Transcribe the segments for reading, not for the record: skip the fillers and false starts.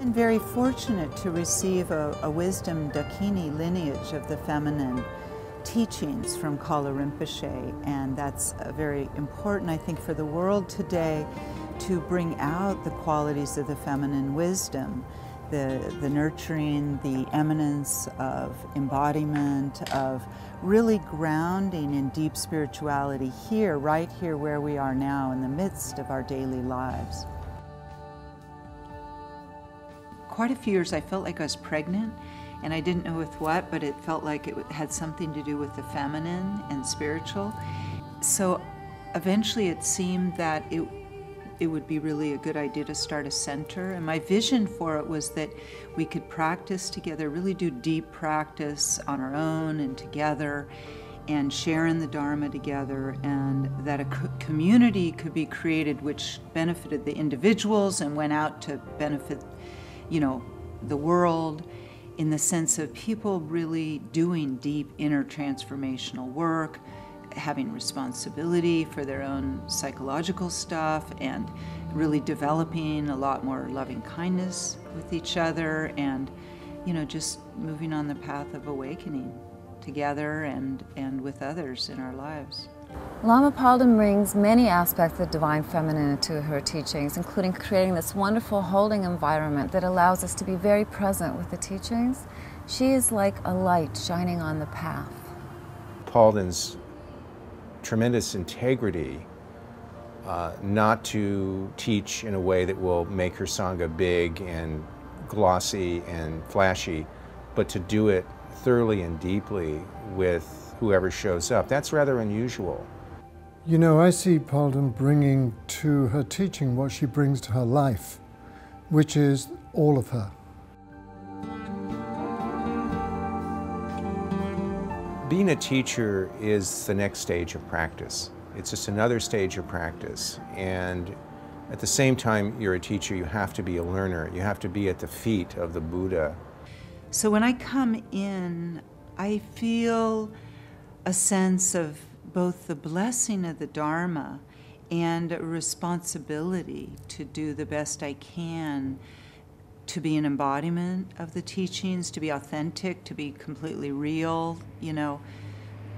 I'm very fortunate to receive a wisdom Dakini lineage of the feminine teachings from Kala Rinpoche, and that's very important, I think, for the world today to bring out the qualities of the feminine wisdom, the nurturing, the eminence of embodiment, of really grounding in deep spirituality here, right here where we are now in the midst of our daily lives. Quite a few years I felt like I was pregnant, and I didn't know with what, but it felt like it had something to do with the feminine and spiritual. So eventually it seemed that it would be really a good idea to start a center, and my vision for it was that we could practice together, really do deep practice on our own and together, and share in the Dharma together, and that a community could be created which benefited the individuals and went out to benefit, you know, the world, in the sense of people really doing deep inner transformational work, having responsibility for their own psychological stuff, and really developing a lot more loving kindness with each other, and, you know, just moving on the path of awakening together and with others in our lives. Lama Palden brings many aspects of divine feminine into her teachings, including creating this wonderful holding environment that allows us to be very present with the teachings. She is like a light shining on the path. Palden's tremendous integrity, not to teach in a way that will make her Sangha big and glossy and flashy, but to do it thoroughly and deeply with whoever shows up. That's rather unusual. You know, I see Palden bringing to her teaching what she brings to her life, which is all of her. Being a teacher is the next stage of practice. It's just another stage of practice. And at the same time you're a teacher, you have to be a learner. You have to be at the feet of the Buddha. So when I come in, I feel a sense of both the blessing of the Dharma and a responsibility to do the best I can to be an embodiment of the teachings, to be authentic, to be completely real, you know,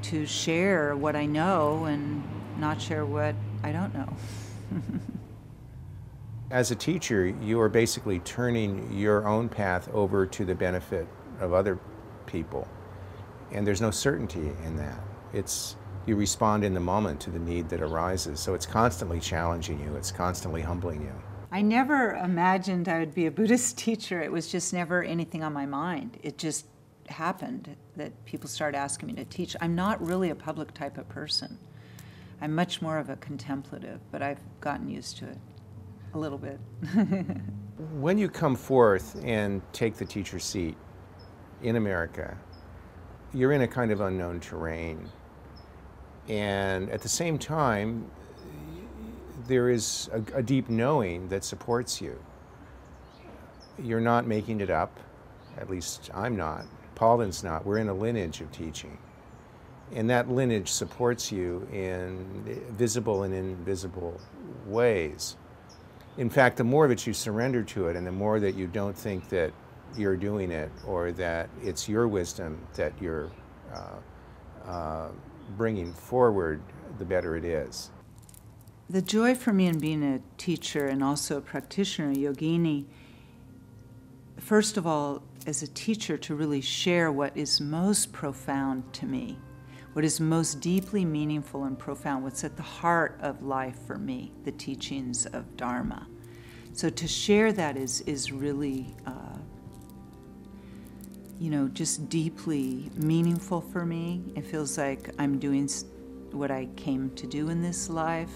to share what I know and not share what I don't know. As a teacher, you are basically turning your own path over to the benefit of other people. And there's no certainty in that. You respond in the moment to the need that arises. So it's constantly challenging you. It's constantly humbling you. I never imagined I would be a Buddhist teacher. It was just never anything on my mind. It just happened that people started asking me to teach. I'm not really a public type of person. I'm much more of a contemplative, but I've gotten used to it a little bit. When you come forth and take the teacher seat in America, you're in a kind of unknown terrain. And at the same time, there is a deep knowing that supports you. You're not making it up, at least I'm not. Palden's not. We're in a lineage of teaching. And that lineage supports you in visible and invisible ways. In fact, the more that you surrender to it and the more that you don't think that you're doing it or that it's your wisdom that you're bringing forward, the better it is. The joy for me in being a teacher and also a practitioner, a yogini, first of all, as a teacher, to really share what is most profound to me, what is most deeply meaningful and profound, what's at the heart of life for me, the teachings of Dharma. So to share that is really, you know, just deeply meaningful for me. It feels like I'm doing what I came to do in this life.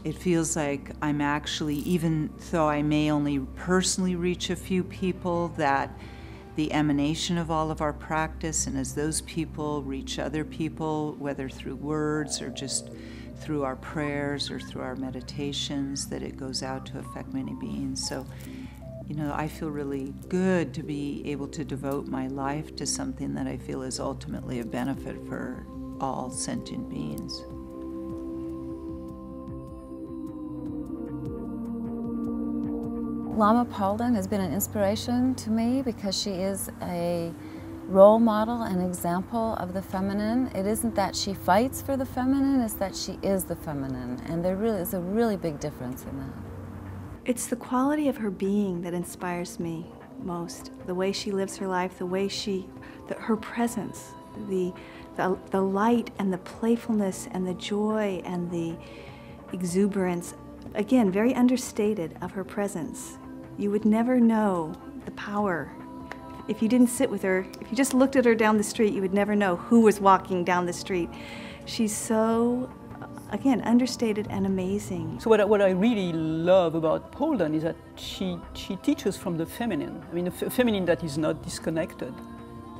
It feels like I'm actually, even though I may only personally reach a few people, that the emanation of all of our practice, and as those people reach other people, whether through words or just through our prayers or through our meditations, that it goes out to affect many beings. So, you know, I feel really good to be able to devote my life to something that I feel is ultimately a benefit for all sentient beings. Lama Palden has been an inspiration to me because she is a role model and example of the feminine. It isn't that she fights for the feminine, it's that she is the feminine, and there really is a really big difference in that. It's the quality of her being that inspires me most. The way she lives her life, the way her presence, the light and the playfulness and the joy and the exuberance, again, very understated, of her presence. You would never know the power. If you didn't sit with her, if you just looked at her down the street, you would never know who was walking down the street. She's so, again, understated and amazing. So what I really love about Palden is that she teaches from the feminine. I mean, a feminine that is not disconnected.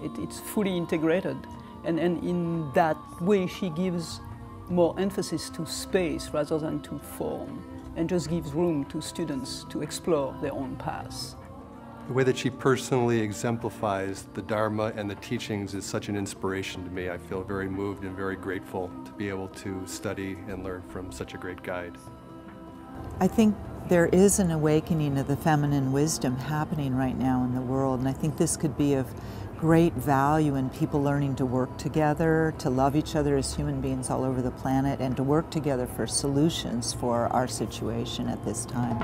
It's fully integrated. And in that way, she gives more emphasis to space rather than to form, and just gives room to students to explore their own paths. The way that she personally exemplifies the Dharma and the teachings is such an inspiration to me. I feel very moved and very grateful to be able to study and learn from such a great guide. I think there is an awakening of the feminine wisdom happening right now in the world, and I think this could be of great value in people learning to work together, to love each other as human beings all over the planet, and to work together for solutions for our situation at this time.